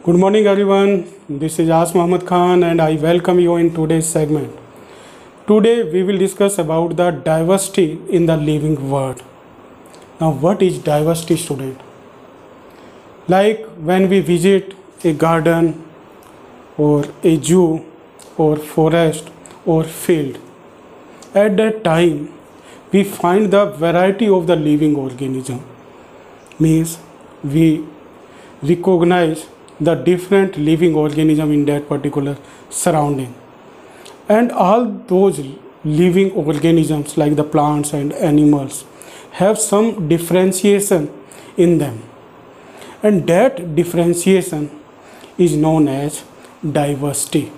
Good morning everyone, this is As Muhammad Khan and I welcome you in today's segment. Today we will discuss about the diversity in the living world. Now what is diversity, student? Like when we visit a garden or a zoo or forest or field, at that time we find the variety of the living organism. Means we recognize the different living organism in that particular surrounding, and all those living organisms like the plants and animals have some differentiation in them, and that differentiation is known as diversity,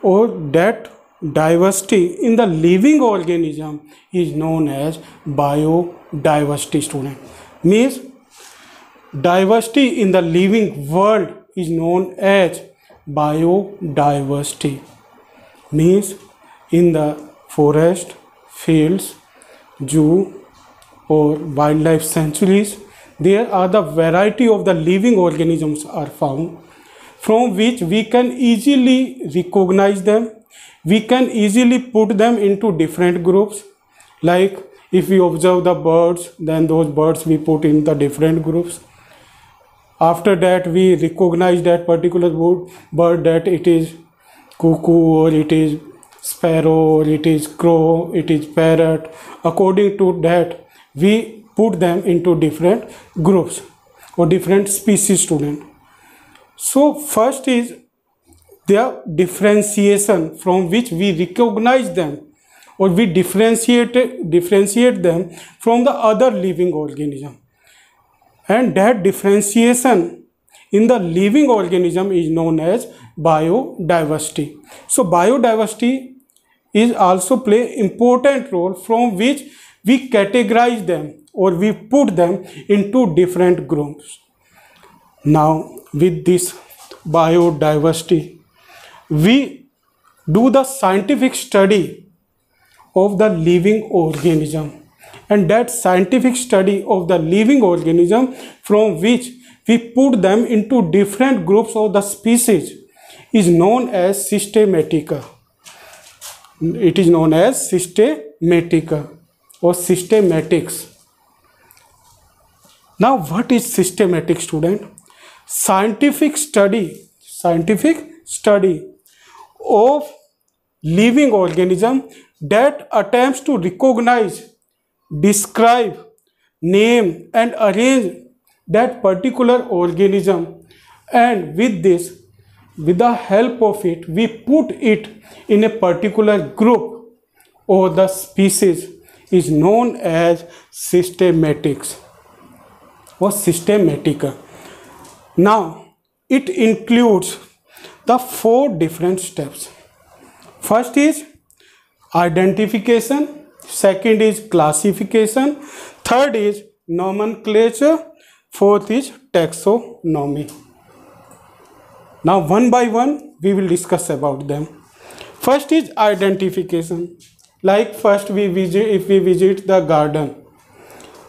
or that diversity in the living organism is known as biodiversity, student. Means diversity in the living world is known as biodiversity. Means in the forest, fields, zoo or wildlife sanctuaries, there are the variety of the living organisms are found, from which we can easily recognize them. We can easily put them into different groups. Like if we observe the birds, then those birds we put in the different groups. After that we recognize that particular bird, that it is cuckoo or it is sparrow or it is crow, it is parrot. According to that we put them into different groups or different species, student. So first is their differentiation, from which we recognize them or we differentiate them from the other living organism. And that differentiation in the living organism is known as biodiversity. So biodiversity is also play important role, from which we categorize them or we put them into different groups. Now with this biodiversity, we do the scientific study of the living organism, and that scientific study of the living organism, from which we put them into different groups of the species, is known as systematica. It is known as systematica or systematics. Now what is systematic, student? Scientific study of living organism that attempts to recognize, describe, name and arrange that particular organism, and with the help of it we put it in a particular group or the species, is known as systematics or systematica. Now it includes the 4 different steps. First is identification, second is classification, third is nomenclature, fourth is taxonomy. Now one by one we will discuss about them. First is identification. Like first if we visit the garden,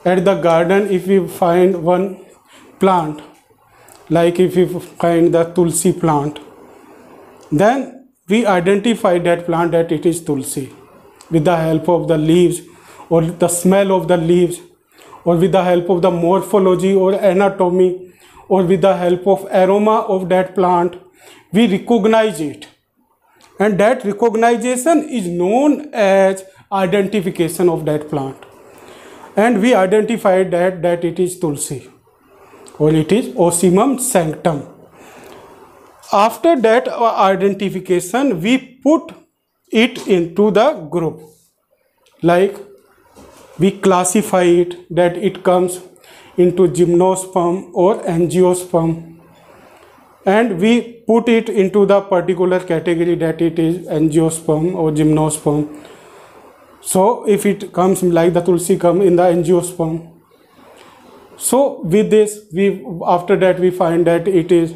at the garden if we find one plant, like if we find the tulsi plant, then we identify that plant that it is tulsi with the help of the leaves or the smell of the leaves, or with the help of the morphology or anatomy, or with the help of aroma of that plant. We recognize it, and that recognition is known as identification of that plant, and we identify that it is tulsi or it is Ocimum sanctum. After that identification we put it into the group, like we classify it, that it comes into gymnosperm or angiosperm, and we put it into the particular category that it is angiosperm or gymnosperm. So if it comes like the tulsi come in the angiosperm, so with this after that we find that it is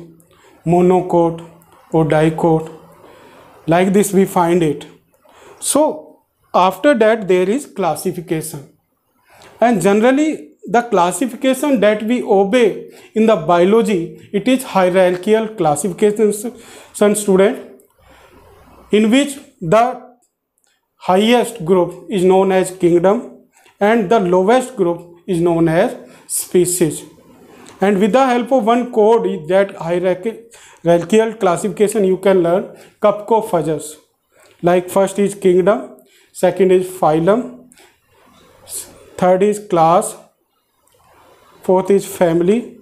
monocot or dicot. Like this we find it. So after that there is classification, and generally the classification that we obey in the biology, it is hierarchical classification, student, in which the highest group is known as kingdom and the lowest group is known as species. And with the help of one code, that hierarchical classification, you can learn Kapko-Fuzes. Like first is kingdom, second is phylum, third is class, fourth is family,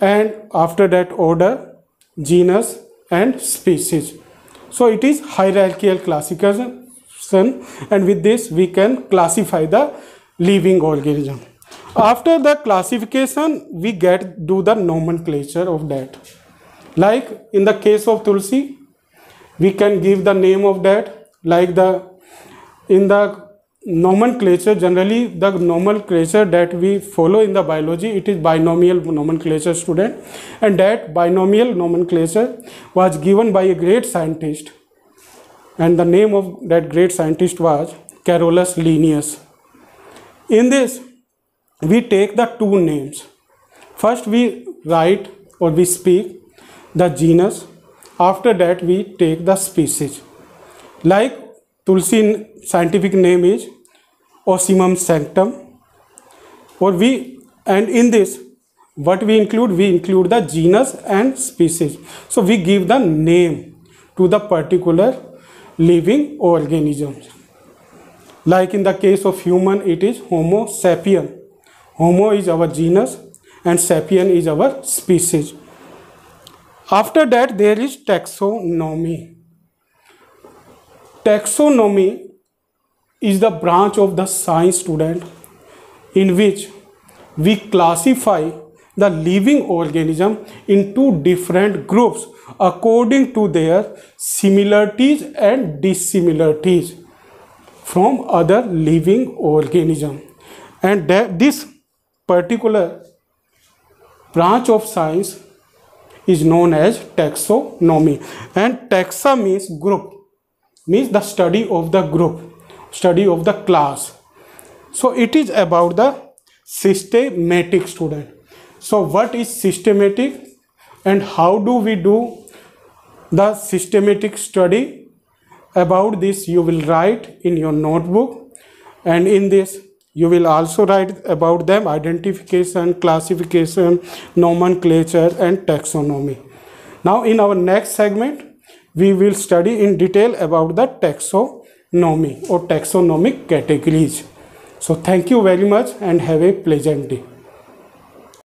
and after that order, genus and species. So it is hierarchical classification, and with this we can classify the living organism. After the classification, we do the nomenclature of that. Like in the case of Tulsi, we can give the name of that. Like in the nomenclature, generally the nomenclature that we follow in the biology, it is binomial nomenclature, student, and that binomial nomenclature was given by a great scientist, and the name of that great scientist was Carolus Linnaeus. In this, we take the two names. First we write or we speak the genus, after that we take the species. Like Tulsi scientific name is Ocimum sanctum, and in this what we include the genus and species. So we give the name to the particular living organisms. Like in the case of human, it is Homo sapien. Homo is our genus and sapien is our species. After that there is taxonomy. Taxonomy is the branch of the science, student, in which we classify the living organism into different groups according to their similarities and dissimilarities from other living organisms. And this particular branch of science is known as taxonomy. And taxa means group, means the study of the group, study of the class. So it is about the systematic, student. So what is systematic and how do we do the systematic study? About this you will write in your notebook, and in this you will also write about them: identification, classification, nomenclature and taxonomy. Now in our next segment we will study in detail about the taxonomy or taxonomic categories. So thank you very much and have a pleasant day.